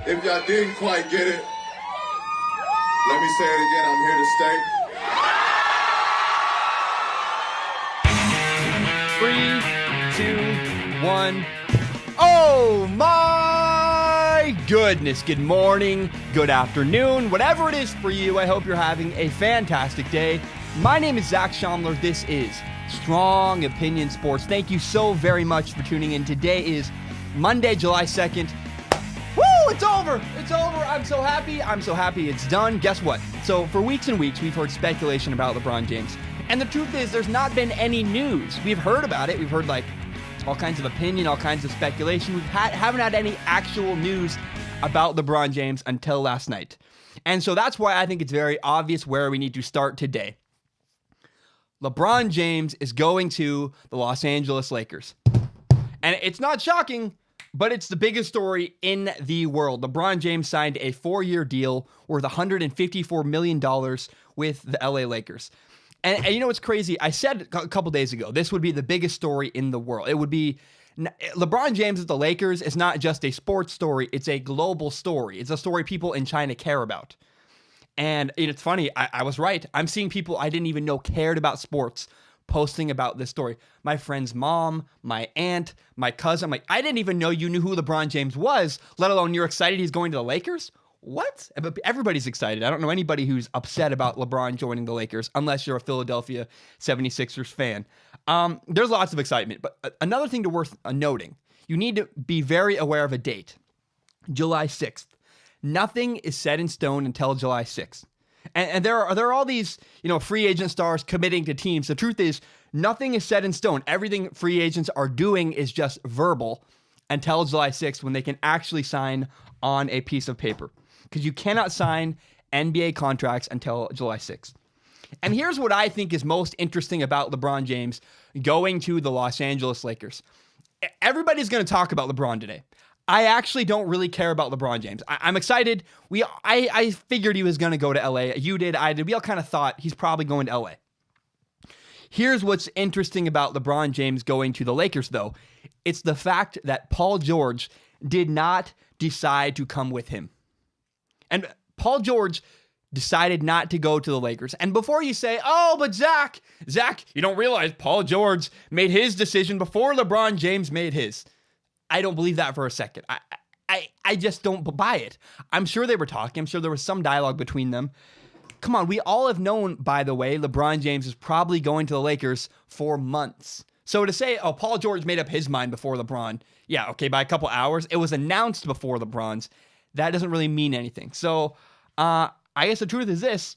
If y'all didn't quite get it, let me say it again. I'm here to stay. 3, 2, 1. Oh my goodness. Good morning, good afternoon, whatever it is for you. I hope you're having a fantastic day. My name is Zach Schomler. This is Strong Opinion Sports. Thank you so very much for tuning in. Today is Monday, July 2nd. Woo! It's over! It's over! I'm so happy. I'm so happy it's done. Guess what? So for weeks and weeks, we've heard speculation about LeBron James. And the truth is, there's not been any news. We've heard about it. We've heard all kinds of opinion, all kinds of speculation. We haven't had any actual news about LeBron James until last night. And so that's why I think it's very obvious where we need to start today. LeBron James is going to the Los Angeles Lakers. And it's not shocking, but it's the biggest story in the world. LeBron James signed a 4-year deal worth $154 million with the LA Lakers. And you know what's crazy? I said a couple days ago, this would be the biggest story in the world. It would be LeBron James at the Lakers is not just a sports story. It's a global story. It's a story people in China care about. And it's funny. I was right. I'm seeing people I didn't even know cared about sports posting about this story. My friend's mom, my aunt, my cousin. I'm like, I didn't even know you knew who LeBron James was, let alone you're excited he's going to the Lakers? What? But everybody's excited. I don't know anybody who's upset about LeBron joining the Lakers, unless you're a Philadelphia 76ers fan. There's lots of excitement. But another thing worth noting, you need to be very aware of a date. July 6th. Nothing is set in stone until July 6th. And there are all these, free agent stars committing to teams. The truth is, nothing is set in stone. Everything free agents are doing is just verbal until July 6th, when they can actually sign on a piece of paper. Because you cannot sign NBA contracts until July 6th. And here's what I think is most interesting about LeBron James going to the Los Angeles Lakers. Everybody's going to talk about LeBron today. I actually don't really care about LeBron James. I'm excited. I figured he was going to go to LA. You did, I did. We all kind of thought he's probably going to LA. Here's what's interesting about LeBron James going to the Lakers, though. It's the fact that Paul George did not decide to come with him. And Paul George decided not to go to the Lakers. And before you say, oh, but Zach, you don't realize Paul George made his decision before LeBron James made his. I don't believe that for a second. I just don't buy it. I'm sure they were talking. I'm sure there was some dialogue between them. Come on, we all have known, by the way, LeBron James is probably going to the Lakers for months. So to say, oh, Paul George made up his mind before LeBron, yeah, okay, by a couple hours. It was announced before LeBron's. That doesn't really mean anything. So I guess the truth is this.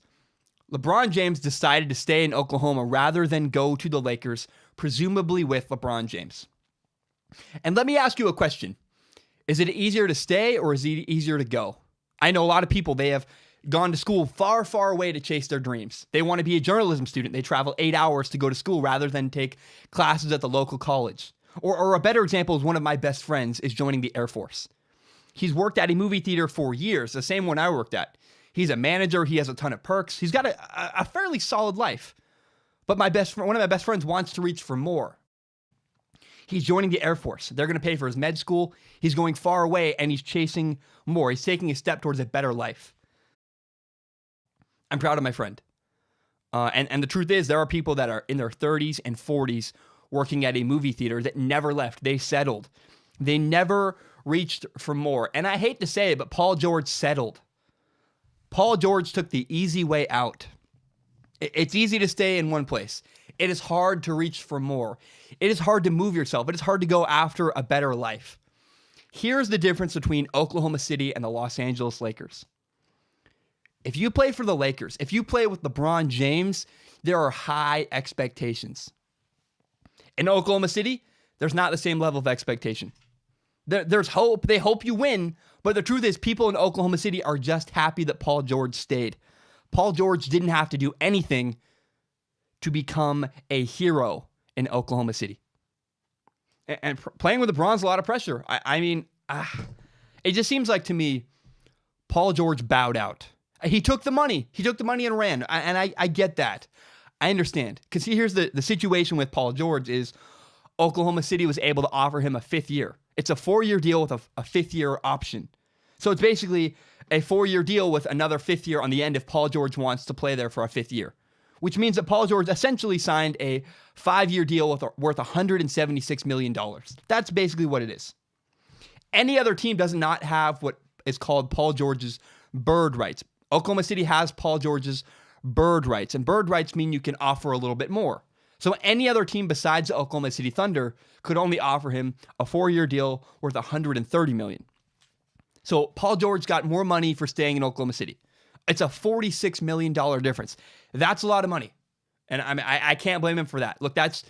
LeBron James decided to stay in Oklahoma rather than go to the Lakers, presumably with LeBron James. And let me ask you a question. Is it easier to stay or is it easier to go? I know a lot of people, they have gone to school far, far away to chase their dreams. They want to be a journalism student. They travel 8 hours to go to school rather than take classes at the local college. Or a better example is one of my best friends is joining the Air Force. He's worked at a movie theater for years, the same one I worked at. He's a manager. He has a ton of perks. He's got a fairly solid life. But one of my best friends wants to reach for more. He's joining the Air Force. They're going to pay for his med school. He's going far away, and he's chasing more. He's taking a step towards a better life. I'm proud of my friend. And the truth is, there are people that are in their 30s and 40s working at a movie theater that never left. They settled. They never reached for more. And I hate to say it, but Paul George settled. Paul George took the easy way out. It's easy to stay in one place. It is hard to reach for more. It is hard to move yourself. It is hard to go after a better life. Here's the difference between Oklahoma City and the Los Angeles Lakers. If you play for the Lakers, if you play with LeBron James, there are high expectations. In Oklahoma City, there's not the same level of expectation. There's hope. They hope you win. But the truth is, people in Oklahoma City are just happy that Paul George stayed. Paul George didn't have to do anything to become a hero in Oklahoma City. And playing with LeBron's a lot of pressure. It just seems like to me, Paul George bowed out. He took the money. He took the money and ran. And I get that. I understand. Because here's the situation with Paul George is Oklahoma City was able to offer him a 5th year. It's a 4-year deal with a 5th year option. So it's basically a 4-year deal with another 5th year on the end if Paul George wants to play there for a 5th year, which means that Paul George essentially signed a 5-year deal worth $176 million. That's basically what it is. Any other team does not have what is called Paul George's bird rights. Oklahoma City has Paul George's bird rights, and bird rights mean you can offer a little bit more. So any other team besides the Oklahoma City Thunder could only offer him a 4-year deal worth $130 million. So Paul George got more money for staying in Oklahoma City. It's a $46 million difference. That's a lot of money. And I can't blame him for that. Look, that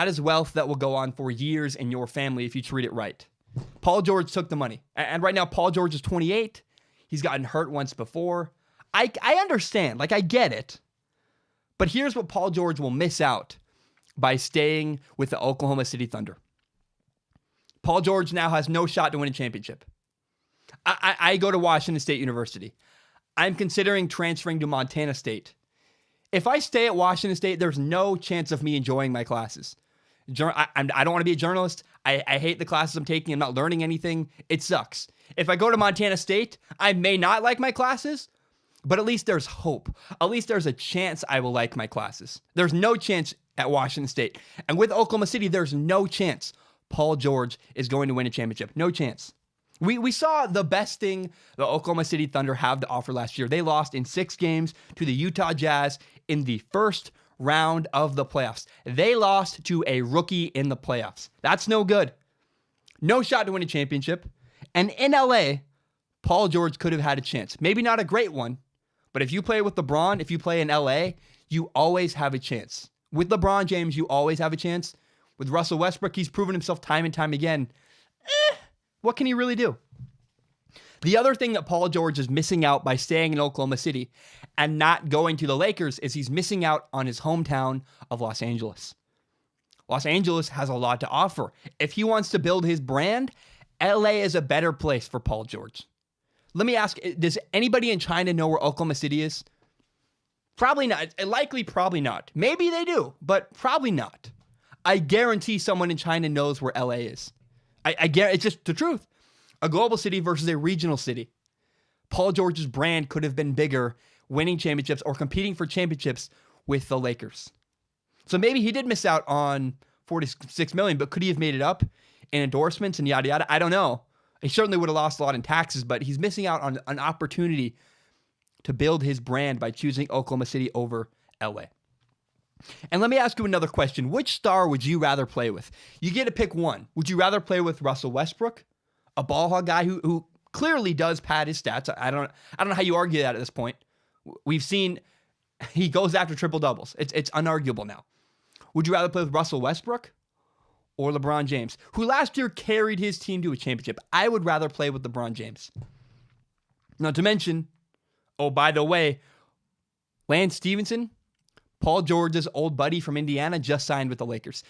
is wealth that will go on for years in your family if you treat it right. Paul George took the money. And right now, Paul George is 28. He's gotten hurt once before. I understand. Like, I get it. But here's what Paul George will miss out by staying with the Oklahoma City Thunder. Paul George now has no shot to win a championship. I go to Washington State University. I'm considering transferring to Montana State. If I stay at Washington State, there's no chance of me enjoying my classes. I don't want to be a journalist. I hate the classes I'm taking. I'm not learning anything. It sucks. If I go to Montana State, I may not like my classes, but at least there's hope. At least there's a chance I will like my classes. There's no chance at Washington State. And with Oklahoma City, there's no chance Paul George is going to win a championship. No chance. We saw the best thing the Oklahoma City Thunder have to offer last year. They lost in 6 games to the Utah Jazz in the first round of the playoffs. They lost to a rookie in the playoffs. That's no good. No shot to win a championship. And in LA, Paul George could have had a chance. Maybe not a great one, but if you play with LeBron, if you play in LA, you always have a chance. With LeBron James, you always have a chance. With Russell Westbrook, he's proven himself time and time again. What can he really do? The other thing that Paul George is missing out by staying in Oklahoma City and not going to the Lakers is he's missing out on his hometown of Los Angeles. Los Angeles has a lot to offer. If he wants to build his brand, LA is a better place for Paul George. Let me ask, does anybody in China know where Oklahoma City is? Probably not. Likely probably not. Maybe they do, but probably not. I guarantee someone in China knows where LA is. I guarantee, it's just the truth. A global city versus a regional city. Paul George's brand could have been bigger, winning championships or competing for championships with the Lakers. So maybe he did miss out on $46 million, but could he have made it up in endorsements and yada yada? I don't know. He certainly would have lost a lot in taxes, but he's missing out on an opportunity to build his brand by choosing Oklahoma City over LA. And let me ask you another question. Which star would you rather play with? You get to pick one. Would you rather play with Russell Westbrook, a ball hog guy who clearly does pad his stats? I don't know how you argue that at this point. We've seen he goes after triple doubles. It's unarguable now. Would you rather play with Russell Westbrook or LeBron James, who last year carried his team to a championship? I would rather play with LeBron James. Not to mention, oh, by the way, Lance Stevenson, Paul George's old buddy from Indiana, just signed with the Lakers.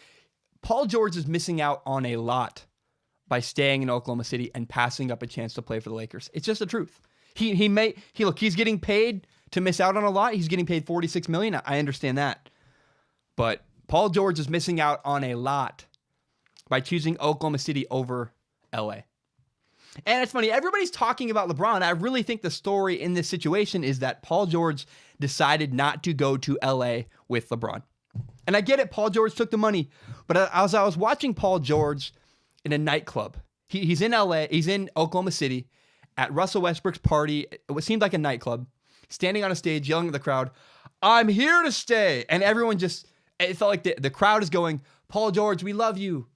Paul George is missing out on a lot by staying in Oklahoma City and passing up a chance to play for the Lakers. It's just the truth. He's getting paid to miss out on a lot. He's getting paid $46 million. I understand that. But Paul George is missing out on a lot by choosing Oklahoma City over LA. And it's funny, everybody's talking about LeBron. I really think the story in this situation is that Paul George decided not to go to LA with LeBron. And I get it, Paul George took the money. But as I was watching Paul George in a nightclub, he's in LA, he's in Oklahoma City at Russell Westbrook's party. It seemed like a nightclub, standing on a stage, yelling at the crowd, "I'm here to stay." And everyone it felt like the crowd is going, "Paul George, we love you."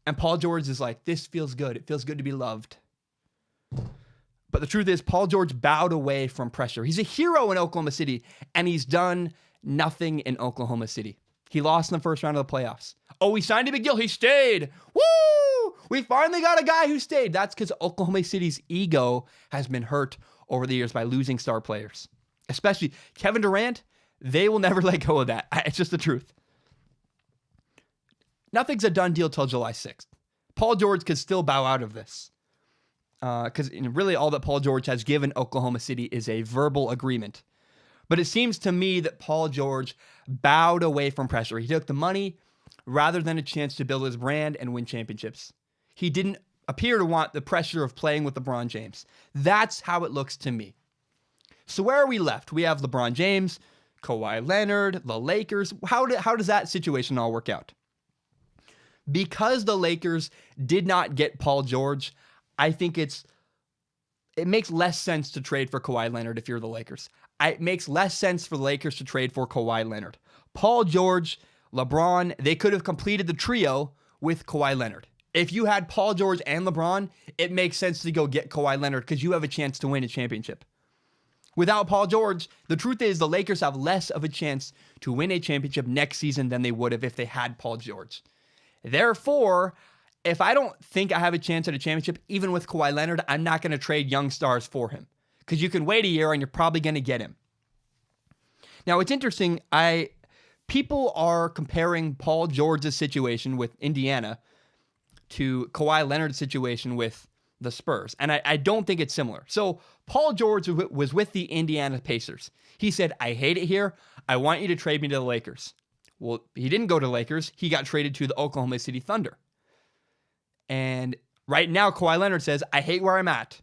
And Paul George is like, "This feels good. It feels good to be loved." But the truth is, Paul George bowed away from pressure. He's a hero in Oklahoma City, and he's done nothing in Oklahoma City. He lost in the first round of the playoffs. Oh, we signed a big deal. He stayed. Woo! We finally got a guy who stayed. That's because Oklahoma City's ego has been hurt over the years by losing star players. Especially Kevin Durant, they will never let go of that. It's just the truth. Nothing's a done deal till July 6th. Paul George could still bow out of this. Because really all that Paul George has given Oklahoma City is a verbal agreement. But it seems to me that Paul George bowed away from pressure. He took the money rather than a chance to build his brand and win championships. He didn't appear to want the pressure of playing with LeBron James. That's how it looks to me. So where are we left? We have LeBron James, Kawhi Leonard, the Lakers. How does that situation all work out? Because the Lakers did not get Paul George, I think it makes less sense to trade for Kawhi Leonard if you're the Lakers. It makes less sense for the Lakers to trade for Kawhi Leonard. Paul George, LeBron, they could have completed the trio with Kawhi Leonard. If you had Paul George and LeBron, it makes sense to go get Kawhi Leonard because you have a chance to win a championship. Without Paul George, the truth is the Lakers have less of a chance to win a championship next season than they would have if they had Paul George. Therefore, if I don't think I have a chance at a championship, even with Kawhi Leonard, I'm not going to trade young stars for him because you can wait a year and you're probably going to get him. Now, it's interesting. People are comparing Paul George's situation with Indiana to Kawhi Leonard's situation with the Spurs, and I don't think it's similar. So Paul George was with the Indiana Pacers. He said, I hate it here. I want you to trade me to the Lakers. Well, he didn't go to the Lakers. He got traded to the Oklahoma City Thunder. And right now, Kawhi Leonard says, I hate where I'm at.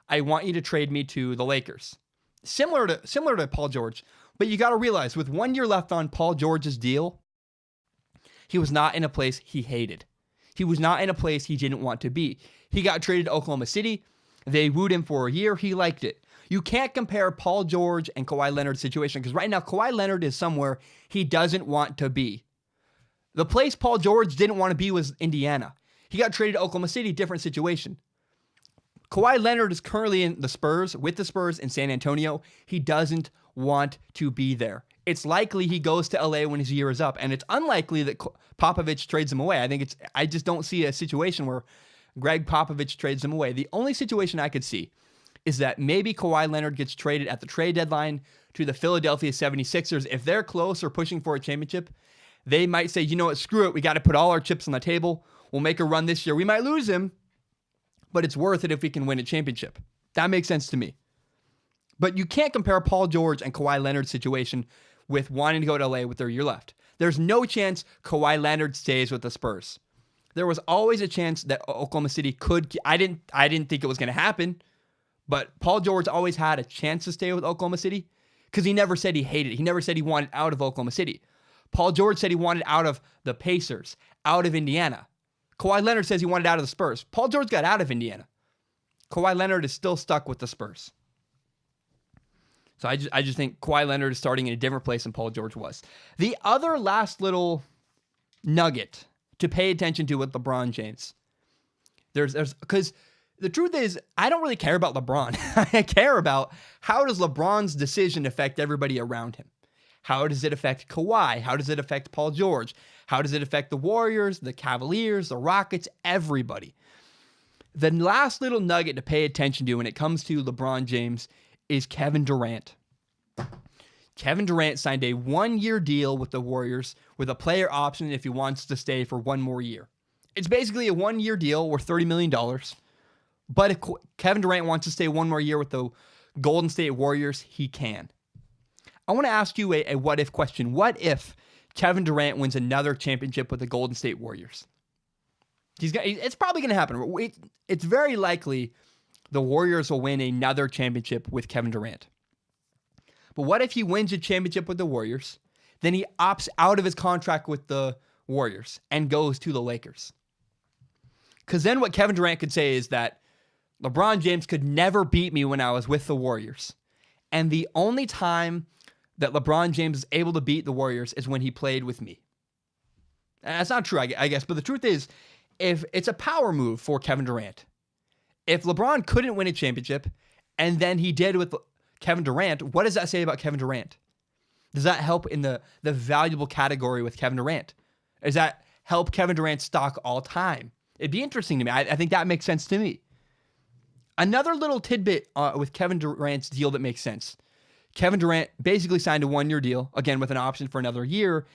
I want you to trade me to the Lakers. Similar to Paul George. But you got to realize, with 1 year left on Paul George's deal, he was not in a place he hated. He was not in a place he didn't want to be. He got traded to Oklahoma City. They wooed him for a year. He liked it. You can't compare Paul George and Kawhi Leonard's situation because right now Kawhi Leonard is somewhere he doesn't want to be. The place Paul George didn't want to be was Indiana. He got traded to Oklahoma City, different situation. Kawhi Leonard is currently in the Spurs, with the Spurs in San Antonio. He doesn't want to be there. It's likely he goes to LA when his year is up, and it's unlikely that Popovich trades him away. I just don't see a situation where Greg Popovich trades him away. The only situation I could see is that maybe Kawhi Leonard gets traded at the trade deadline to the Philadelphia 76ers. If they're close or pushing for a championship, they might say, you know what, screw it. We got to put all our chips on the table. We'll make a run this year. We might lose him, but it's worth it if we can win a championship. That makes sense to me. But you can't compare Paul George and Kawhi Leonard's situation with wanting to go to LA with their year left. There's no chance Kawhi Leonard stays with the Spurs. There was always a chance that Oklahoma City could. I didn't think it was going to happen, but Paul George always had a chance to stay with Oklahoma City because he never said he hated it. He never said he wanted out of Oklahoma City. Paul George said he wanted out of the Pacers, out of Indiana. Kawhi Leonard says he wanted out of the Spurs. Paul George got out of Indiana. Kawhi Leonard is still stuck with the Spurs. So I just think Kawhi Leonard is starting in a different place than Paul George was. The other last little nugget to pay attention to with LeBron James. There's because the truth is, I don't really care about LeBron. I care about how does LeBron's decision affect everybody around him? How does it affect Kawhi? How does it affect Paul George? How does it affect the Warriors, the Cavaliers, the Rockets, everybody? The last little nugget to pay attention to when it comes to LeBron James is Kevin Durant. Kevin Durant signed a 1-year deal with the Warriors with a player option if he wants to stay for one more year. It's basically a 1-year deal worth $30 million. But if Kevin Durant wants to stay one more year with the Golden State Warriors, he can. I want to ask you a what-if question. What if Kevin Durant wins another championship with the Golden State Warriors? It's probably going to happen. It's very likely the Warriors will win another championship with Kevin Durant. But what if he wins a championship with the Warriors, then he opts out of his contract with the Warriors and goes to the Lakers? Because then what Kevin Durant could say is that LeBron James could never beat me when I was with the Warriors. And the only time that LeBron James is able to beat the Warriors is when he played with me. And that's not true, I guess. But the truth is, if it's a power move for Kevin Durant, if LeBron couldn't win a championship and then he did with Kevin Durant, what does that say about Kevin Durant? Does that help in the valuable category with Kevin Durant? Does that help Kevin Durant's stock all time? It'd be interesting to me. I think that makes sense to me. Another little tidbit with Kevin Durant's deal that makes sense. Kevin Durant basically signed a 1-year deal, again with an option for another year,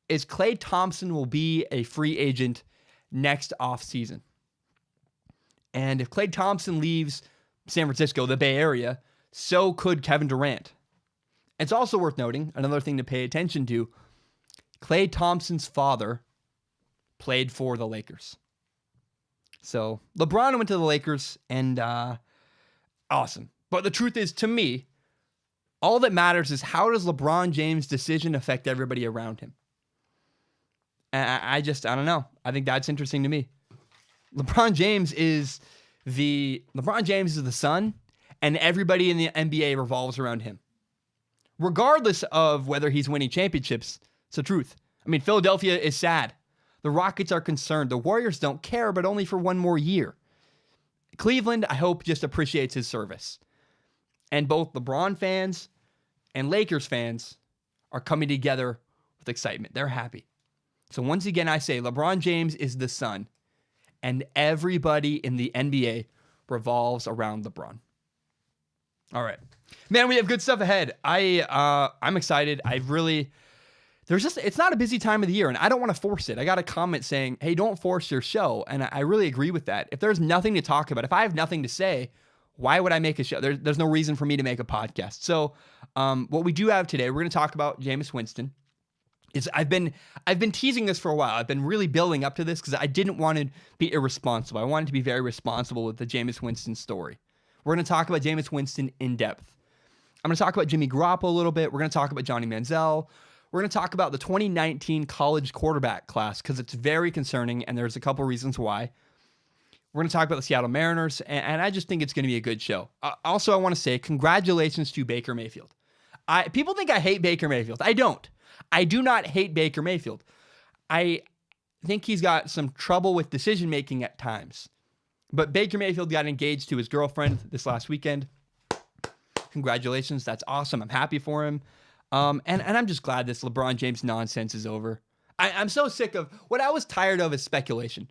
is Klay Thompson will be a free agent next offseason. And if Klay Thompson leaves San Francisco, the Bay Area, so could Kevin Durant. It's also worth noting, another thing to pay attention to, Klay Thompson's father played for the Lakers. So LeBron went to the Lakers, and awesome. But the truth is, to me, all that matters is how does LeBron James' decision affect everybody around him? I don't know. I think that's interesting to me. LeBron James is the sun, and everybody in the NBA revolves around him. Regardless of whether he's winning championships, it's the truth. I mean, Philadelphia is sad. The Rockets are concerned. The Warriors don't care, but only for one more year. Cleveland, I hope, just appreciates his service. And both LeBron fans and Lakers fans are coming together with excitement. They're happy. So once again, I say LeBron James is the sun, and everybody in the NBA revolves around LeBron. All right. Man, we have good stuff ahead. I'm excited. It's not a busy time of the year, and I don't want to force it. I got a comment saying, hey, don't force your show, and I really agree with that. If there's nothing to talk about, if I have nothing to say, why would I make a show? There's no reason for me to make a podcast. So what we do have today, we're going to talk about Jameis Winston. I've been teasing this for a while. I've been really building up to this because I didn't want to be irresponsible. I wanted to be very responsible with the Jameis Winston story. We're going to talk about Jameis Winston in depth. I'm going to talk about Jimmy Garoppolo a little bit. We're going to talk about Johnny Manziel. We're going to talk about the 2019 college quarterback class because it's very concerning, and there's a couple reasons why. We're going to talk about the Seattle Mariners, and I just think it's going to be a good show. Also, I want to say congratulations to Baker Mayfield. People think I hate Baker Mayfield. I don't. I do not hate Baker Mayfield. I think he's got some trouble with decision-making at times. But Baker Mayfield got engaged to his girlfriend this last weekend. Congratulations. That's awesome. I'm happy for him. And I'm just glad this LeBron James nonsense is over. I'm so sick of what I was tired of is speculation.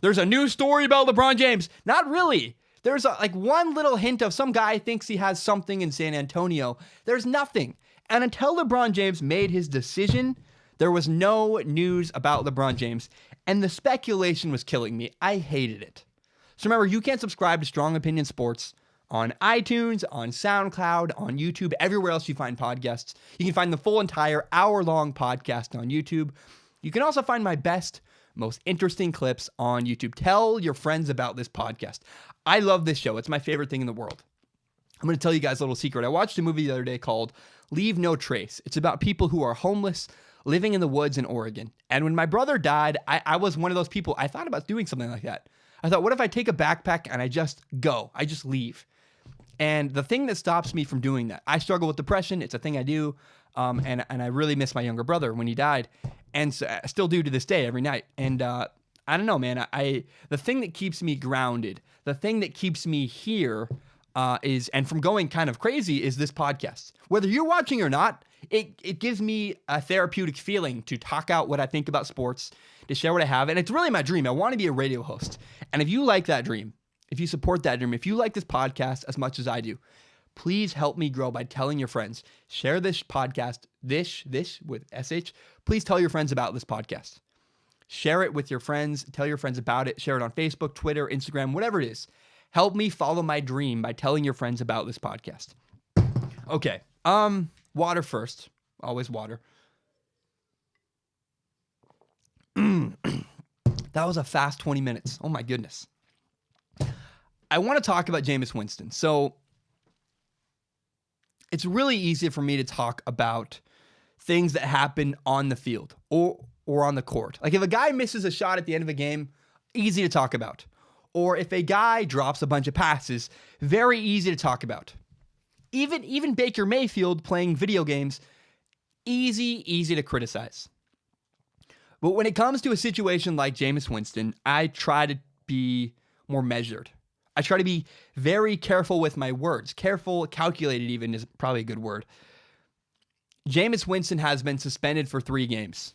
There's a new story about LeBron James. Not really. There's one little hint of some guy thinks he has something in San Antonio. There's nothing. And until LeBron James made his decision, there was no news about LeBron James. And the speculation was killing me. I hated it. So remember, you can subscribe to Strong Opinion Sports on iTunes, on SoundCloud, on YouTube, everywhere else you find podcasts. You can find the full entire hour-long podcast on YouTube. You can also find my best, most interesting clips on YouTube. Tell your friends about this podcast. I love this show. It's my favorite thing in the world. I'm going to tell you guys a little secret. I watched a movie the other day called Leave No Trace. It's about people who are homeless, living in the woods in Oregon. And when my brother died, I was one of those people. I thought about doing something like that. I thought, what if I take a backpack and I just go? I just leave. And the thing that stops me from doing that, I struggle with depression. It's a thing I do. And I really miss my younger brother when he died. And so I still do to this day every night. And I don't know, man. The thing that keeps me grounded, the thing that keeps me here and from going kind of crazy is this podcast. Whether you're watching or not, it gives me a therapeutic feeling to talk out what I think about sports, to share what I have. And it's really my dream. I want to be a radio host. And if you like that dream, if you support that dream, if you like this podcast as much as I do, please help me grow by telling your friends. Share this podcast, this with SH. Please tell your friends about this podcast. Share it with your friends. Tell your friends about it. Share it on Facebook, Twitter, Instagram, whatever it is. Help me follow my dream by telling your friends about this podcast. Okay. Water first. Always water. That was a fast 20 minutes. Oh my goodness. I want to talk about Jameis Winston. So it's really easy for me to talk about things that happen on the field or on the court. Like if a guy misses a shot at the end of a game, easy to talk about. Or if a guy drops a bunch of passes, very easy to talk about. Even Baker Mayfield playing video games, easy to criticize. But when it comes to a situation like Jameis Winston, I try to be more measured. I try to be very careful with my words. Careful, calculated even is probably a good word. Jameis Winston has been suspended for 3 games.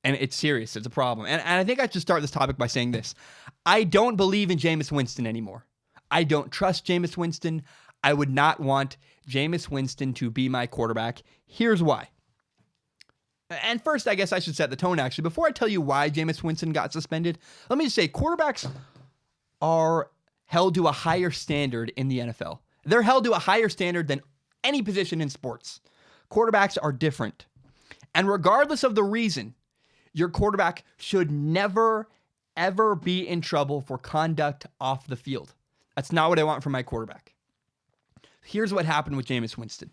And it's serious. It's a problem. And I think I should start this topic by saying this. I don't believe in Jameis Winston anymore. I don't trust Jameis Winston. I would not want Jameis Winston to be my quarterback. Here's why. And first, I guess I should set the tone, actually. Before I tell you why Jameis Winston got suspended, let me just say quarterbacks are held to a higher standard in the NFL. They're held to a higher standard than any position in sports. Quarterbacks are different. And regardless of the reason, your quarterback should never, ever be in trouble for conduct off the field. That's not what I want from my quarterback. Here's what happened with Jameis Winston.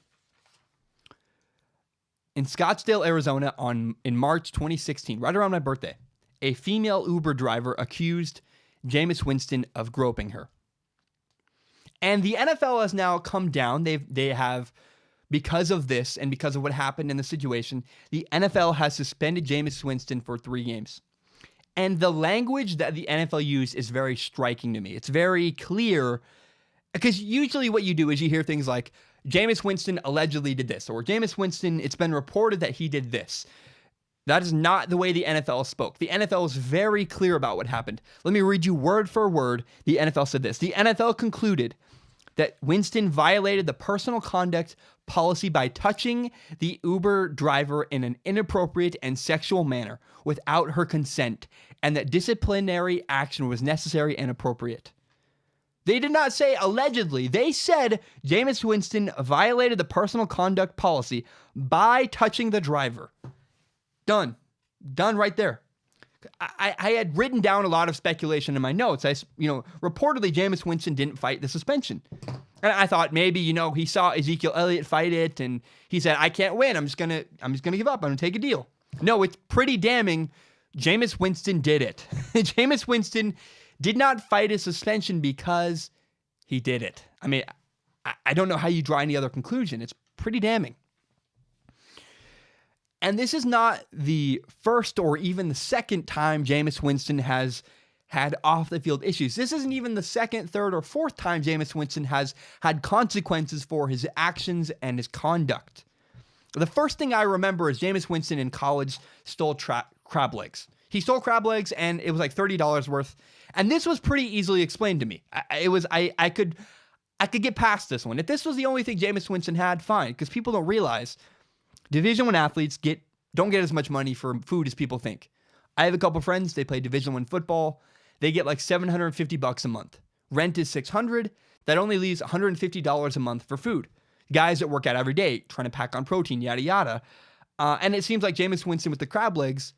In Scottsdale, Arizona, in March 2016, right around my birthday, a female Uber driver accused Jameis Winston of groping her. And the NFL has now come down. They have, because of this and because of what happened in the situation, the NFL has suspended Jameis Winston for 3 games. And the language that the NFL used is very striking to me. It's very clear, because usually what you do is you hear things like, Jameis Winston allegedly did this, or Jameis Winston, it's been reported that he did this. That is not the way the NFL spoke. The NFL is very clear about what happened. Let me read you word for word. The NFL said this. The NFL concluded that Winston violated the personal conduct policy by touching the Uber driver in an inappropriate and sexual manner without her consent, and that disciplinary action was necessary and appropriate. They did not say allegedly. They said Jameis Winston violated the personal conduct policy by touching the driver. Done. Done right there. I had written down a lot of speculation in my notes. Reportedly Jameis Winston didn't fight the suspension. And I thought maybe, he saw Ezekiel Elliott fight it and he said, I can't win. I'm just gonna give up. I'm gonna take a deal. No, it's pretty damning. Jameis Winston did it. Jameis Winston did not fight his suspension because he did it. I mean, I don't know how you draw any other conclusion. It's pretty damning. And this is not the first or even the second time Jameis Winston has had off-the-field issues. This isn't even the second, third, or fourth time Jameis Winston has had consequences for his actions and his conduct. The first thing I remember is Jameis Winston in college stole crab legs. He stole crab legs, and it was like $30 worth. And this was pretty easily explained to me. I could get past this one. If this was the only thing Jameis Winston had, fine, because people don't realize Division I athletes don't get as much money for food as people think. I have a couple friends, they play Division I football. They get like $750 a month. Rent is $600. That only leaves $150 a month for food. Guys that work out every day, trying to pack on protein, yada, yada. And it seems like Jameis Winston with the crab legs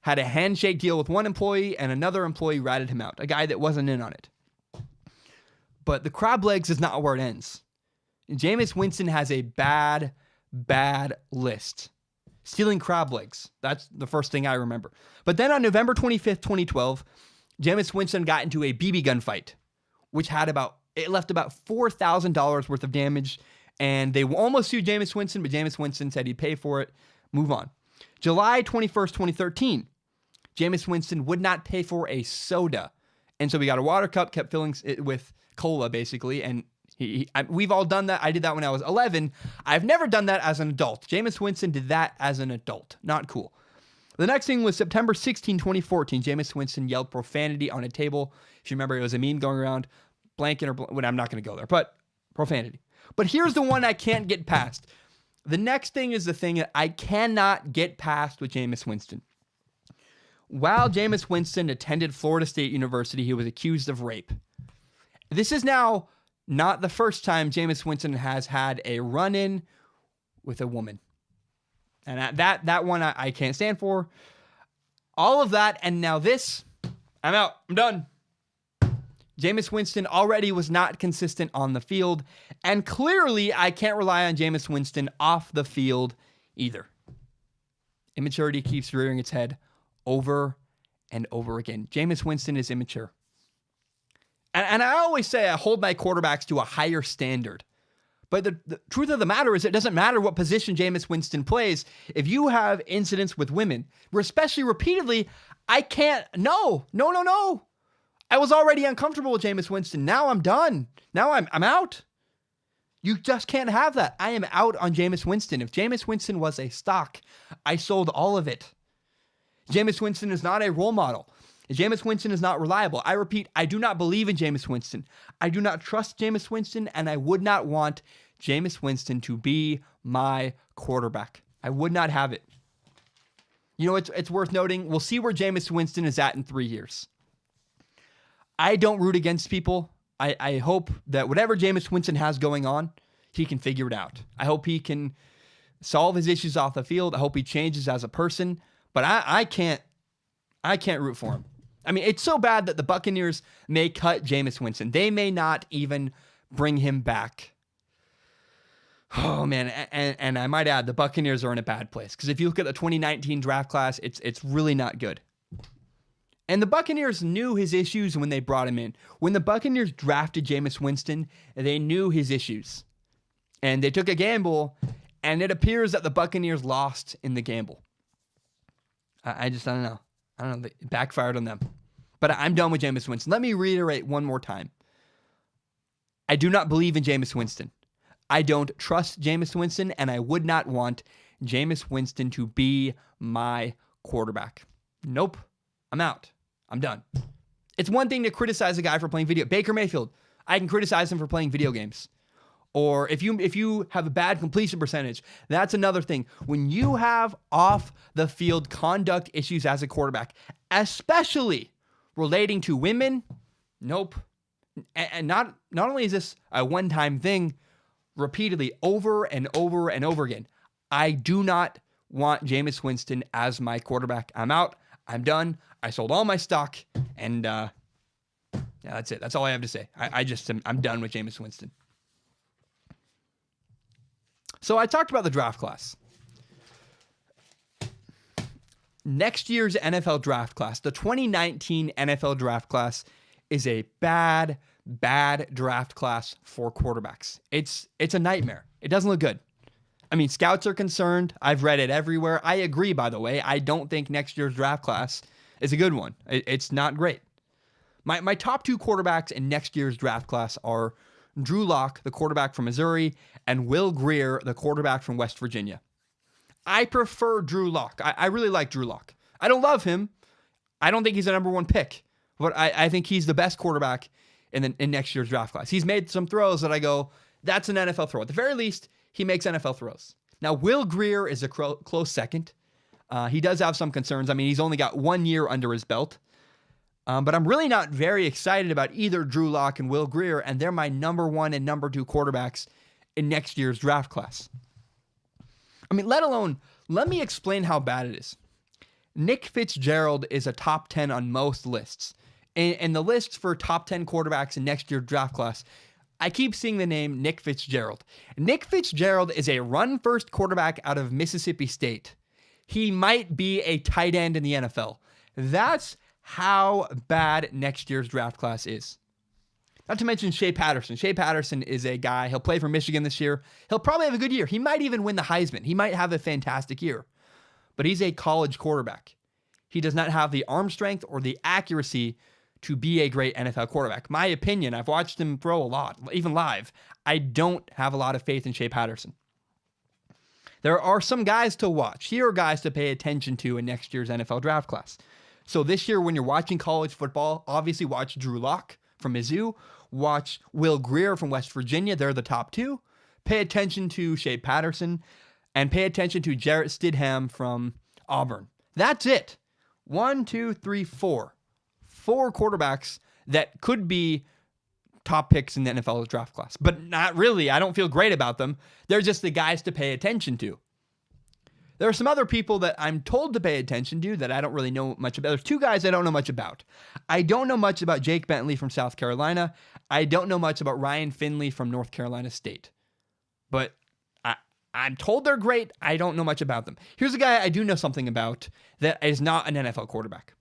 had a handshake deal with one employee and another employee ratted him out, a guy that wasn't in on it. But the crab legs is not where it ends. Jameis Winston has a bad list. Stealing crab legs. That's the first thing I remember. But then on November 25th, 2012, Jameis Winston got into a BB gun fight, which left about $4,000 worth of damage. And they almost sued Jameis Winston, but Jameis Winston said he'd pay for it. Move on. July 21st, 2013, Jameis Winston would not pay for a soda. And so we got a water cup, kept filling it with cola, basically. And we've all done that. I did that when I was 11. I've never done that as an adult. Jameis Winston did that as an adult. Not cool. The next thing was September 16, 2014. Jameis Winston yelled profanity on a table. If you remember, it was a meme going around. I'm not going to go there, but profanity. But here's the one I can't get past. The next thing is the thing that I cannot get past with Jameis Winston. While Jameis Winston attended Florida State University, he was accused of rape. This is now not the first time Jameis Winston has had a run-in with a woman. And that one I can't stand for. All of that, and now this, I'm out. I'm done. Jameis Winston already was not consistent on the field, and clearly I can't rely on Jameis Winston off the field either. Immaturity keeps rearing its head over and over again. Jameis Winston is immature. And I always say I hold my quarterbacks to a higher standard. But the truth of the matter is it doesn't matter what position Jameis Winston plays. If you have incidents with women, especially repeatedly, I can't. No. I was already uncomfortable with Jameis Winston. Now I'm done. Now I'm out. You just can't have that. I am out on Jameis Winston. If Jameis Winston was a stock, I sold all of it. Jameis Winston is not a role model. Jameis Winston is not reliable. I repeat, I do not believe in Jameis Winston. I do not trust Jameis Winston, and I would not want Jameis Winston to be my quarterback. I would not have it. You know, it's worth noting, we'll see where Jameis Winston is at in 3 years. I don't root against people. I hope that whatever Jameis Winston has going on, he can figure it out. I hope he can solve his issues off the field. I hope he changes as a person, but I can't root for him. I mean, it's so bad that the Buccaneers may cut Jameis Winston. They may not even bring him back. Oh, man. And I might add, the Buccaneers are in a bad place. Because if you look at the 2019 draft class, it's really not good. And the Buccaneers knew his issues when they brought him in. When the Buccaneers drafted Jameis Winston, they knew his issues. And they took a gamble, and it appears that the Buccaneers lost in the gamble. I don't know. It backfired on them. But I'm done with Jameis Winston. Let me reiterate one more time. I do not believe in Jameis Winston. I don't trust Jameis Winston, and I would not want Jameis Winston to be my quarterback. Nope. I'm out. I'm done. It's one thing to criticize a guy for playing Baker Mayfield. I can criticize him for playing video games. Or if you have a bad completion percentage, that's another thing. When you have off the field conduct issues as a quarterback, especially relating to women, nope. And not only is this a one-time thing, repeatedly over and over and over again, I do not want Jameis Winston as my quarterback. I'm out. I'm done. I sold all my stock, and yeah, that's it. That's all I have to say. I'm done with Jameis Winston. So I talked about the draft class. Next year's NFL draft class, the 2019 NFL draft class, is a bad draft class for quarterbacks. It's a nightmare. It doesn't look good. I mean, scouts are concerned. I've read it everywhere. I agree, by the way. I don't think next year's draft class is a good one. It's not great. My top two quarterbacks in next year's draft class are Drew Lock, the quarterback from Missouri, and Will Grier, the quarterback from West Virginia. I prefer Drew Lock. I really like Drew Lock. I don't love him. I don't think he's a number one pick, but I think he's the best quarterback in next year's draft class. He's made some throws that I go, that's an NFL throw. At the very least, he makes NFL throws. Now, Will Grier is a close second. He does have some concerns. I mean, he's only got 1 year under his belt. But I'm really not very excited about either Drew Lock and Will Grier, and they're my number one and number two quarterbacks in next year's draft class. I mean, let me explain how bad it is. Nick Fitzgerald is a top 10 on most lists. And the lists for top 10 quarterbacks in next year's draft class, I keep seeing the name Nick Fitzgerald. Nick Fitzgerald is a run-first quarterback out of Mississippi State. He might be a tight end in the NFL. That's how bad next year's draft class is. Not to mention Shea Patterson. Shea Patterson is a guy, he'll play for Michigan this year. He'll probably have a good year. He might even win the Heisman. He might have a fantastic year. But he's a college quarterback. He does not have the arm strength or the accuracy to be a great NFL quarterback. My opinion, I've watched him throw a lot, even live. I don't have a lot of faith in Shea Patterson. There are some guys to watch. Here are guys to pay attention to in next year's NFL draft class. So this year, when you're watching college football, obviously watch Drew Lock from Mizzou. Watch Will Grier from West Virginia. They're the top two. Pay attention to Shea Patterson. And pay attention to Jarrett Stidham from Auburn. That's it. 1, 2, 3, 4. 4 quarterbacks that could be top picks in the NFL draft class. But not really. I don't feel great about them. They're just the guys to pay attention to. There are some other people that I'm told to pay attention to that I don't really know much about. There's 2 guys I don't know much about. I don't know much about Jake Bentley from South Carolina. I don't know much about Ryan Finley from North Carolina State. But I'm told they're great. I don't know much about them. Here's a guy I do know something about that is not an NFL quarterback.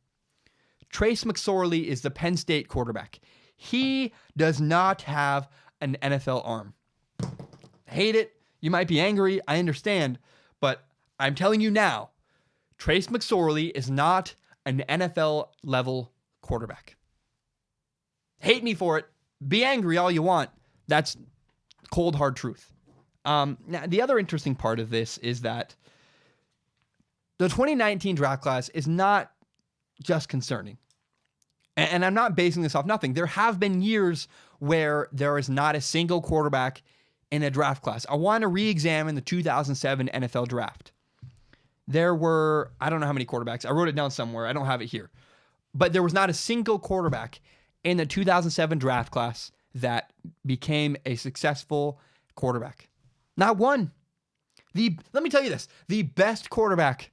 Trace McSorley is the Penn State quarterback. He does not have an NFL arm. Hate it. You might be angry. I understand. But I'm telling you now, Trace McSorley is not an NFL level quarterback. Hate me for it. Be angry all you want. That's cold, hard truth. Now, the other interesting part of this is that the 2019 draft class is not just concerning. And I'm not basing this off nothing. There have been years where there is not a single quarterback in a draft class. I want to re-examine the 2007 NFL draft. There were, I don't know how many quarterbacks. I wrote it down somewhere. I don't have it here. But there was not a single quarterback in the 2007 draft class that became a successful quarterback. Not one. Let me tell you this. The best quarterback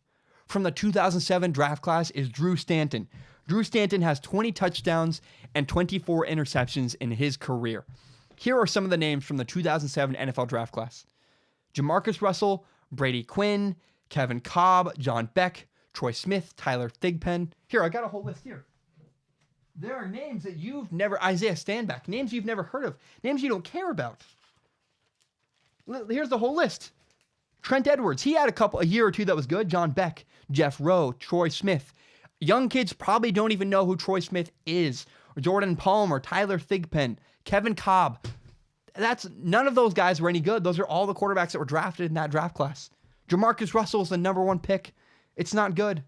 from the 2007 draft class is Drew Stanton. Drew Stanton has 20 touchdowns and 24 interceptions in his career. Here are some of the names from the 2007 NFL draft class: Jamarcus Russell, Brady Quinn, Kevin Kolb, John Beck, Troy Smith, Tyler Thigpen. Here, I got a whole list here. There are names that you've never, Isaiah Stanback, names you've never heard of, names you don't care about. Here's the whole list. Trent Edwards, he had a year or two that was good. John Beck, Jeff Rowe, Troy Smith. Young kids probably don't even know who Troy Smith is. Or Jordan Palmer, Tyler Thigpen, Kevin Kolb. None of those guys were any good. Those are all the quarterbacks that were drafted in that draft class. Jamarcus Russell is the number one pick. It's not good.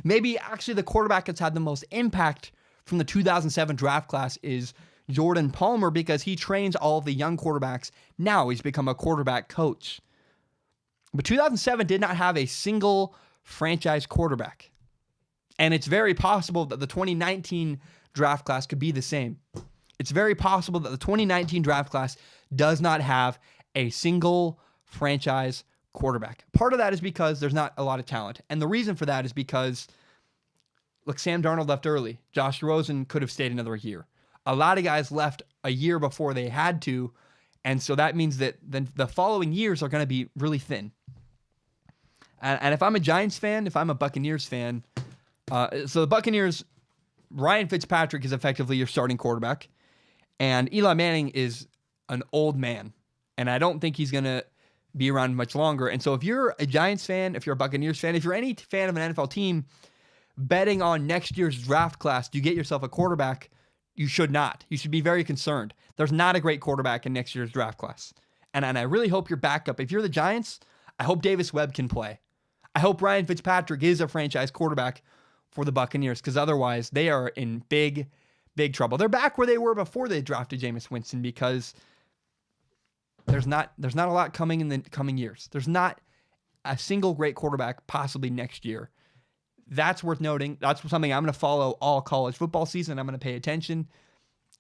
Maybe actually the quarterback that's had the most impact from the 2007 draft class is Jordan Palmer, because he trains all of the young quarterbacks. Now he's become a quarterback coach. But 2007 did not have a single franchise quarterback. And it's very possible that the 2019 draft class could be the same. It's very possible that the 2019 draft class does not have a single franchise quarterback. Part of that is because there's not a lot of talent. And the reason for that is because, look, Sam Darnold left early. Josh Rosen could have stayed another year. A lot of guys left a year before they had to. And so that means that the following years are going to be really thin. And if I'm a Giants fan, if I'm a Buccaneers fan, so the Buccaneers, Ryan Fitzpatrick is effectively your starting quarterback. And Eli Manning is an old man. And I don't think he's going to be around much longer. And so if you're a Giants fan, if you're a Buccaneers fan, if you're any fan of an NFL team, betting on next year's draft class to get yourself a quarterback, you should not. You should be very concerned. There's not a great quarterback in next year's draft class. And I really hope your backup, if you're the Giants, I hope Davis Webb can play. I hope Ryan Fitzpatrick is a franchise quarterback for the Buccaneers, because otherwise they are in big, big trouble. They're back where they were before they drafted Jameis Winston, because there's not a lot coming in the coming years. There's not a single great quarterback possibly next year. That's worth noting. That's something I'm going to follow all college football season. I'm going to pay attention.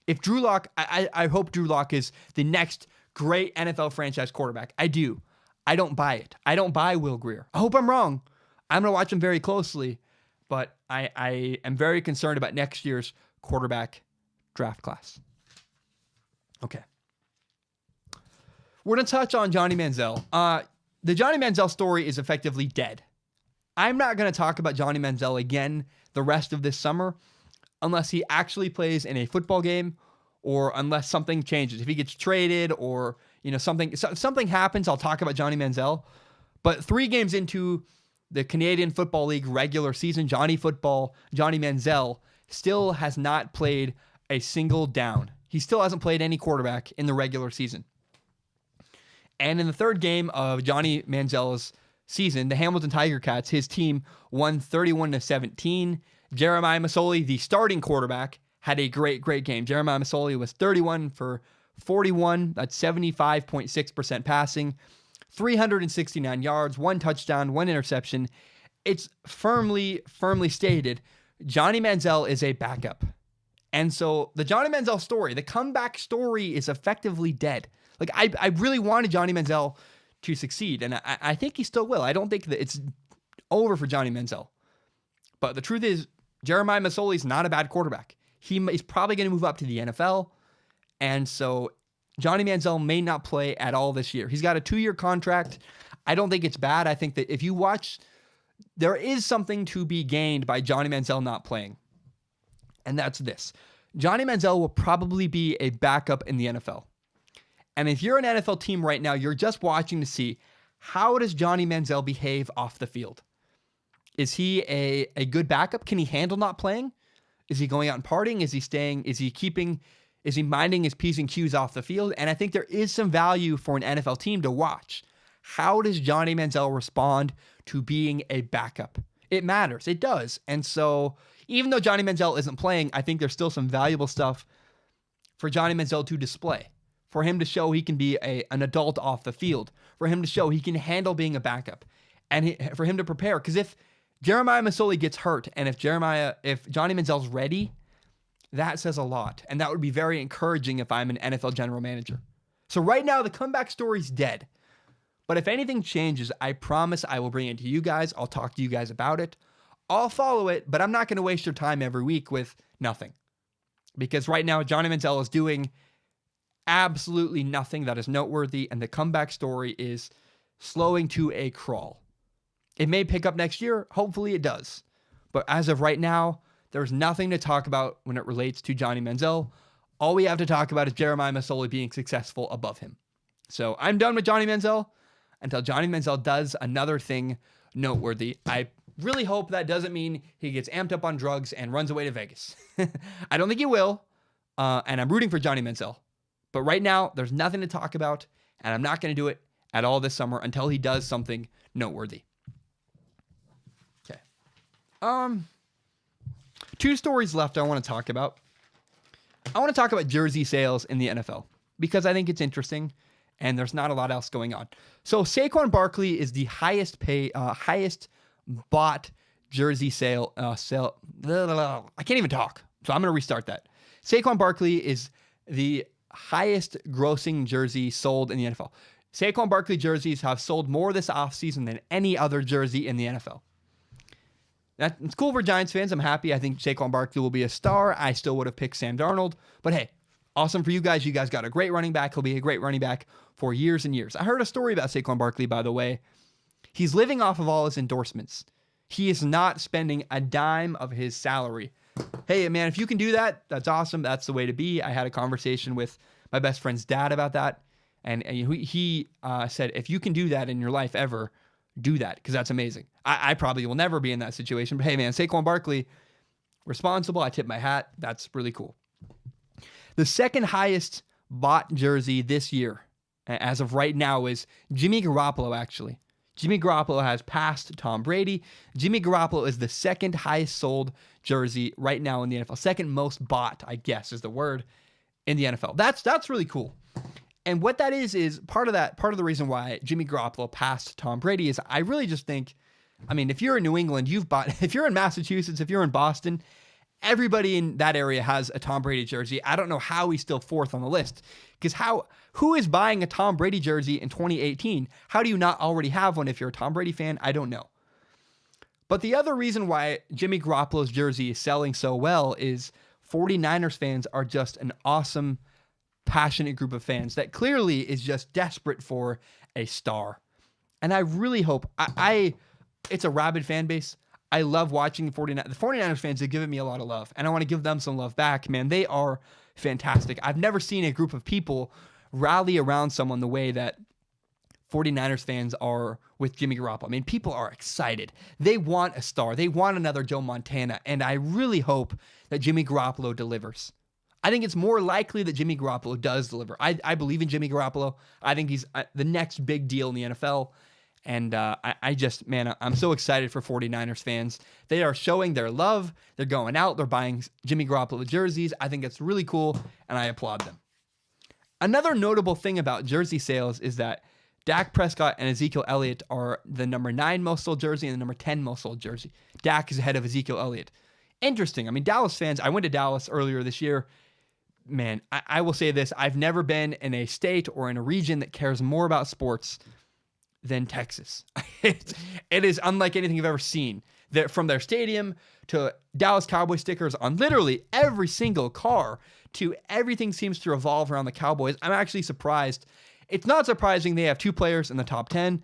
If Drew Lock, I hope Drew Lock is the next great NFL franchise quarterback. I do. I don't buy it. I don't buy Will Grier. I hope I'm wrong. I'm going to watch him very closely, but I am very concerned about next year's quarterback draft class. Okay. We're going to touch on Johnny Manziel. The Johnny Manziel story is effectively dead. I'm not going to talk about Johnny Manziel again the rest of this summer unless he actually plays in a football game, or unless something changes. If he gets traded, or something happens, I'll talk about Johnny Manziel. But 3 games into the Canadian Football League regular season, Johnny Manziel still has not played a single down. He still hasn't played any quarterback in the regular season. And in the 3rd game of Johnny Manziel's season, the Hamilton Tiger Cats, his team won 31-17. Jeremiah Masoli, the starting quarterback, had a great game. Jeremiah Masoli was 31 for 41. That's 75.6% passing, 369 yards, 1 touchdown, 1 interception. It's firmly stated, Johnny Manziel is a backup. And so the Johnny Manziel story, the comeback story, is effectively dead. Like, I really wanted Johnny Manziel to succeed, and I think he still will. I don't think that it's over for Johnny Manziel. But the truth is, Jeremiah Masoli is not a bad quarterback. He's probably going to move up to the NFL, and so Johnny Manziel may not play at all this year. He's got a 2-year contract. I don't think it's bad. I think that if you watch, there is something to be gained by Johnny Manziel not playing, and that's this. Johnny Manziel will probably be a backup in the NFL. And if you're an NFL team right now, you're just watching to see, how does Johnny Manziel behave off the field? Is he a good backup? Can he handle not playing? Is he going out and partying? Is he staying? Is he minding his P's and Q's off the field? And I think there is some value for an NFL team to watch. How does Johnny Manziel respond to being a backup? It matters. It does. And so even though Johnny Manziel isn't playing, I think there's still some valuable stuff for Johnny Manziel to display, for him to show he can be an adult off the field, for him to show he can handle being a backup, and for him to prepare. Because if Jeremiah Masoli gets hurt, and if Johnny Manziel's ready, that says a lot. And that would be very encouraging if I'm an NFL general manager. So right now, the comeback story's dead. But if anything changes, I promise I will bring it to you guys. I'll talk to you guys about it. I'll follow it, but I'm not going to waste your time every week with nothing. Because right now, Johnny Manziel is doing absolutely nothing that is noteworthy, and the comeback story is slowing to a crawl. It may pick up next year. Hopefully it does. But as of right now, there's nothing to talk about when it relates to Johnny Manziel. All we have to talk about is Jeremiah Masoli being successful above him. So I'm done with Johnny Manziel until Johnny Manziel does another thing noteworthy. I really hope that doesn't mean he gets amped up on drugs and runs away to Vegas. I don't think he will, and I'm rooting for Johnny Manziel. But right now, there's nothing to talk about, and I'm not going to do it at all this summer until he does something noteworthy. Okay. 2 stories left I want to talk about. I want to talk about jersey sales in the NFL because I think it's interesting, and there's not a lot else going on. So Saquon Barkley is the highest bought jersey sale. I can't even talk, so I'm going to restart that. Saquon Barkley is the highest grossing jersey sold in the NFL. Saquon Barkley jerseys have sold more this offseason than any other jersey in the NFL. It's cool for Giants fans. I'm happy. I think Saquon Barkley will be a star. I still would have picked Sam Darnold. But hey, awesome for you guys. You guys got a great running back. He'll be a great running back for years and years. I heard a story about Saquon Barkley, by the way. He's living off of all his endorsements. He is not spending a dime of his salary. Hey, man, if you can do that, that's awesome. That's the way to be. I had a conversation with my best friend's dad about that. And he said, if you can do that in your life ever, do that, because that's amazing. I probably will never be in that situation. But hey, man, Saquon Barkley, responsible. I tip my hat. That's really cool. The second highest bought jersey this year, as of right now, is Jimmy Garoppolo, actually. Jimmy Garoppolo has passed Tom Brady. Jimmy Garoppolo is the second highest sold jersey right now in the NFL. Second most bought, I guess, is the word in the NFL. That's really cool. And what that is part of the reason why Jimmy Garoppolo passed Tom Brady is I really just think, I mean, if you're in New England, if you're in Massachusetts, if you're in Boston, everybody in that area has a Tom Brady jersey. I don't know how he's still fourth on the list, because who is buying a Tom Brady jersey in 2018? How do you not already have one if you're a Tom Brady fan? I don't know. But the other reason why Jimmy Garoppolo's jersey is selling so well is 49ers fans are just an awesome, passionate group of fans that clearly is just desperate for a star. And I really hope, it's a rabid fan base. I love watching the 49ers fans. They've given me a lot of love, and I want to give them some love back, man. They are fantastic. I've never seen a group of people rally around someone the way that 49ers fans are with Jimmy Garoppolo. I mean, people are excited. They want a star. They want another Joe Montana, and I really hope that Jimmy Garoppolo delivers. I think it's more likely that Jimmy Garoppolo does deliver. I believe in Jimmy Garoppolo. I think he's the next big deal in the NFL. And I'm so excited for 49ers fans. They are showing their love. They're going out. They're buying Jimmy Garoppolo jerseys. I think it's really cool, and I applaud them. Another notable thing about jersey sales is that Dak Prescott and Ezekiel Elliott are the number 9 most sold jersey and the number 10 most sold jersey. Dak is ahead of Ezekiel Elliott. Interesting. I mean, Dallas fans, I went to Dallas earlier this year. Man, I will say this. I've never been in a state or in a region that cares more about sports than Texas. It is unlike anything you've ever seen. From their stadium to Dallas Cowboy stickers on literally every single car to everything seems to revolve around the Cowboys. I'm actually surprised. It's not surprising they have 2 players in the top 10.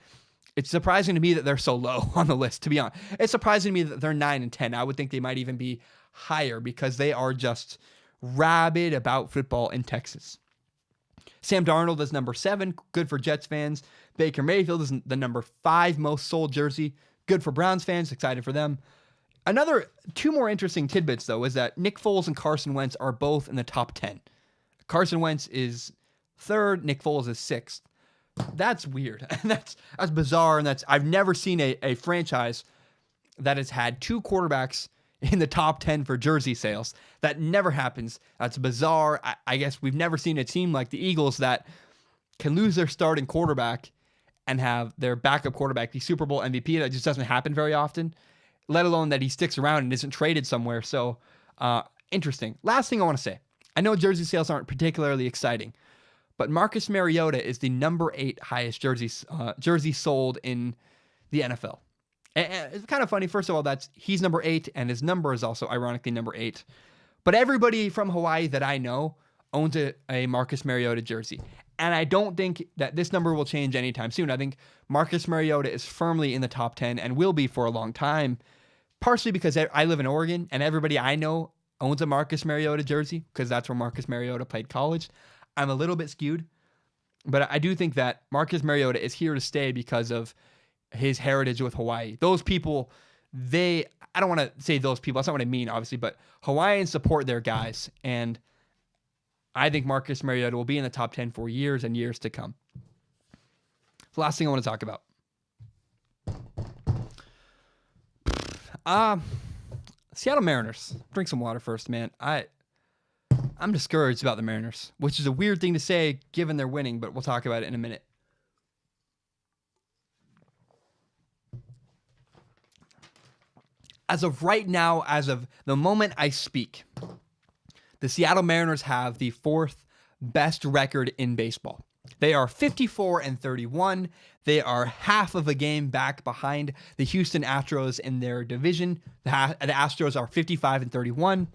It's surprising to me that they're so low on the list, to be honest. It's surprising to me that they're 9 and 10. I would think they might even be higher because they are just rabid about football in Texas. Sam Darnold is number 7. Good for Jets fans. Baker Mayfield is the number 5 most sold jersey. Good for Browns fans. Excited for them. 2 more interesting tidbits, though, is that Nick Foles and Carson Wentz are both in the top 10. Carson Wentz is 3rd. Nick Foles is 6th. That's weird. That's bizarre. And I've never seen a franchise that has had 2 quarterbacks in the top 10 for jersey sales. That never happens. That's bizarre. I guess we've never seen a team like the Eagles that can lose their starting quarterback and have their backup quarterback be Super Bowl MVP. That just doesn't happen very often, let alone that he sticks around and isn't traded somewhere. So interesting. Last thing I want to say. I know jersey sales aren't particularly exciting, but Marcus Mariota is the number 8 highest jersey sold in the NFL. And it's kind of funny. First of all, he's number 8, and his number is also ironically number 8. But everybody from Hawaii that I know owns a Marcus Mariota jersey. And I don't think that this number will change anytime soon. I think Marcus Mariota is firmly in the top 10 and will be for a long time, partially because I live in Oregon and everybody I know owns a Marcus Mariota jersey because that's where Marcus Mariota played college. I'm a little bit skewed, but I do think that Marcus Mariota is here to stay because of his heritage with Hawaii. Those people, I don't want to say those people, that's not what I mean, obviously, but Hawaiians support their guys, and I think Marcus Mariota will be in the top 10 for years and years to come. The last thing I want to talk about. Seattle Mariners. Drink some water first, man. I'm discouraged about the Mariners, which is a weird thing to say given they're winning, but we'll talk about it in a minute. As of right now, as of the moment I speak, the Seattle Mariners have the 4th best record in baseball. They are 54-31. They are half of a game back behind the Houston Astros in their division. The Astros are 55-31.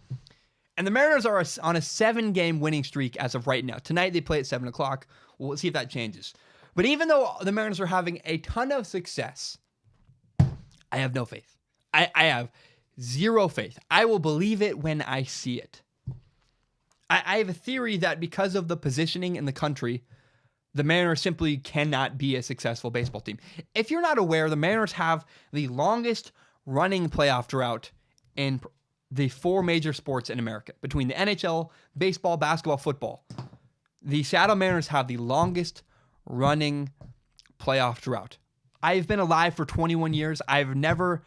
And the Mariners are on a 7-game winning streak as of right now. Tonight they play at 7 o'clock. We'll see if that changes. But even though the Mariners are having a ton of success, I have no faith. I have zero faith. I will believe it when I see it. I have a theory that because of the positioning in the country, the Mariners simply cannot be a successful baseball team. If you're not aware, the Mariners have the longest running playoff drought in the 4 major sports in America. Between the NHL, baseball, basketball, football. The Seattle Mariners have the longest running playoff drought. I've been alive for 21 years. I've never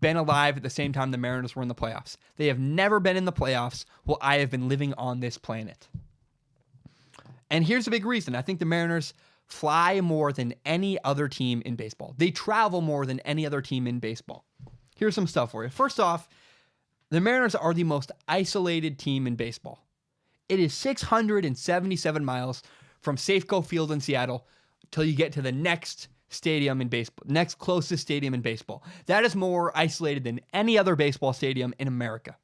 been alive at the same time the Mariners were in the playoffs. They have never been in the playoffs while I have been living on this planet. And here's a big reason. I think the Mariners fly more than any other team in baseball. They travel more than any other team in baseball. Here's some stuff for you. First off, the Mariners are the most isolated team in baseball. It is 677 miles from Safeco Field in Seattle till you get to the next stadium in baseball, next closest stadium in baseball. That is more isolated than any other baseball stadium in America.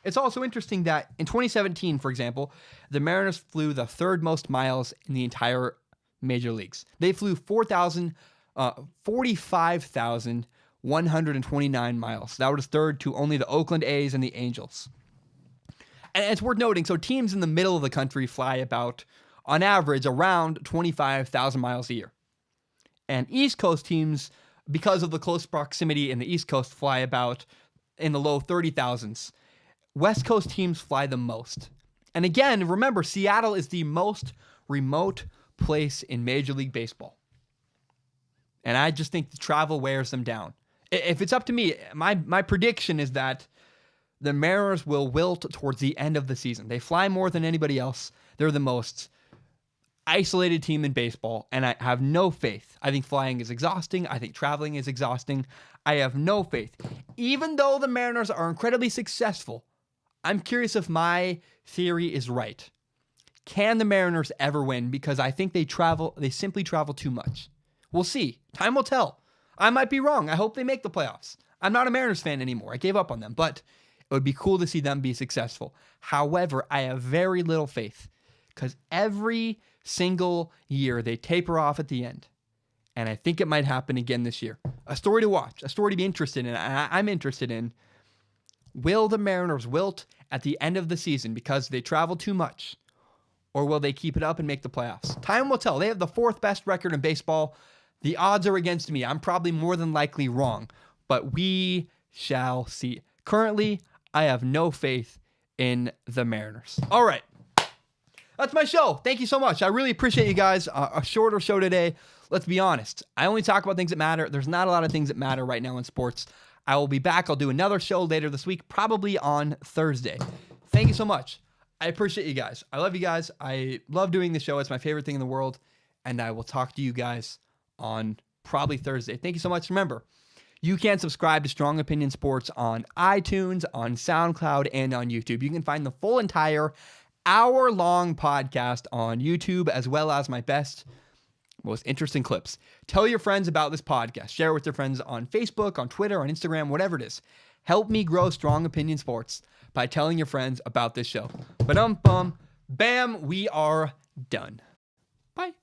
It's also interesting that in 2017, for example, the Mariners flew the 3rd most miles in the entire major leagues. They flew 45,129 miles. That was 3rd to only the Oakland A's and the Angels. And it's worth noting, so teams in the middle of the country fly about, on average, around 25,000 miles a year. And East Coast teams, because of the close proximity in the East Coast, fly about in the low 30,000s. West Coast teams fly the most. And again, remember, Seattle is the most remote place in Major League Baseball. And I just think the travel wears them down. If it's up to me, my prediction is that the Mariners will wilt towards the end of the season. They fly more than anybody else. They're the most isolated team in baseball, and I have no faith. I think flying is exhausting. I think traveling is exhausting. I have no faith. Even though the Mariners are incredibly successful, I'm curious if my theory is right. Can the Mariners ever win? Because I think they simply travel too much. We'll see. Time will tell. I might be wrong. I hope they make the playoffs. I'm not a Mariners fan anymore. I gave up on them, but it would be cool to see them be successful. However, I have very little faith because every single year they taper off at the end. And I think it might happen again this year. A story to watch, a story to be interested in. I'm interested in, will the Mariners wilt at the end of the season because they travel too much? Or will they keep it up and make the playoffs? Time will tell. They have the 4th best record in baseball. The odds are against me. I'm probably more than likely wrong. But we shall see. Currently, I have no faith in the Mariners. All right. That's my show. Thank you so much. I really appreciate you guys. A shorter show today. Let's be honest. I only talk about things that matter. There's not a lot of things that matter right now in sports. I will be back. I'll do another show later this week, probably on Thursday. Thank you so much. I appreciate you guys. I love you guys. I love doing the show. It's my favorite thing in the world. And I will talk to you guys on probably Thursday. Thank you so much. Remember, you can subscribe to Strong Opinion Sports on iTunes, on SoundCloud, and on YouTube. You can find the full entire hour-long podcast on YouTube, as well as my best most interesting clips. Tell your friends about this podcast. Share it with your friends on Facebook, on Twitter, on Instagram, whatever it is. Help me grow Strong Opinion Sports by telling your friends about this show. Ba-dum-bum. Bam, we are done. Bye.